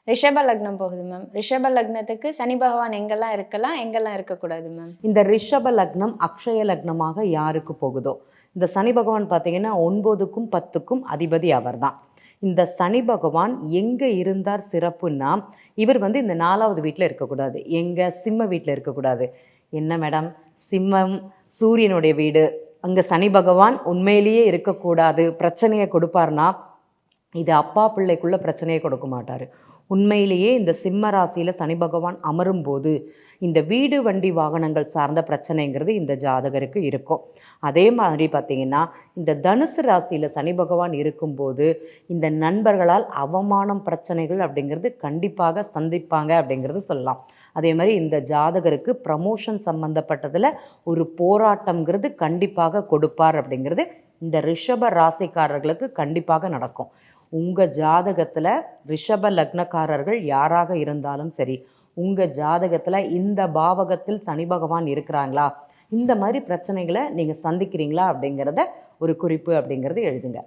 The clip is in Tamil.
ரிஷப லக்னம் போகுது மேம். ரிஷப லக்னத்துக்கு சனி பகவான் எங்கெல்லாம் இருக்கலாம், எங்கெல்லாம் இருக்கக்கூடாது மேம்? இந்த ரிஷப லக்னம் அக்ஷய லக்னமாக யாருக்கு போகுதோ, இந்த சனி பகவான் பார்த்தீங்கன்னா 9க்கும் 10க்கும் அதிபதி அவர் தான். இந்த சனி பகவான் எங்கே இருந்தார் சிறப்புன்னா, இவர் இந்த 4வது வீட்டில் இருக்கக்கூடாது. எங்கே? சிம்ம வீட்டில் இருக்கக்கூடாது. என்ன மேடம், சிம்மம் சூரியனுடைய வீடு, அங்கே சனி பகவான் உண்மையிலேயே இருக்கக்கூடாது, பிரச்சனையை கொடுப்பார்னா இது அப்பா பிள்ளைக்குள்ள பிரச்சனையை கொடுக்க மாட்டார். உண்மையிலேயே இந்த சிம்ம ராசியில் சனி பகவான் அமரும் போது இந்த வீடு வண்டி வாகனங்கள் சார்ந்த பிரச்சனைங்கிறது இந்த ஜாதகருக்கு இருக்கும். அதே மாதிரி பார்த்திங்கன்னா இந்த தனுசு ராசியில் சனி பகவான் இருக்கும்போது இந்த நண்பர்களால் அவமானம் பிரச்சனைகள் அப்படிங்கிறது கண்டிப்பாக சந்திப்பாங்க அப்படிங்கிறது சொல்லலாம். அதே மாதிரி இந்த ஜாதகருக்கு ப்ரமோஷன் சம்மந்தப்பட்டதில் ஒரு போராட்டங்கிறது கண்டிப்பாக கொடுப்பார் அப்படிங்கிறது இந்த ரிஷப ராசிக்காரர்களுக்கு கண்டிப்பாக நடக்கும். உங்கள் ஜாதகத்தில் ரிஷப லக்னக்காரர்கள் யாராக இருந்தாலும் சரி, உங்கள் ஜாதகத்தில் இந்த பாவகத்தில் சனி பகவான் இருக்கிறாங்களா, இந்த மாதிரி பிரச்சனைகளை நீங்கள் சந்திக்கிறீங்களா அப்படிங்கிறத ஒரு குறிப்பு அப்படிங்கிறது எழுதுங்க.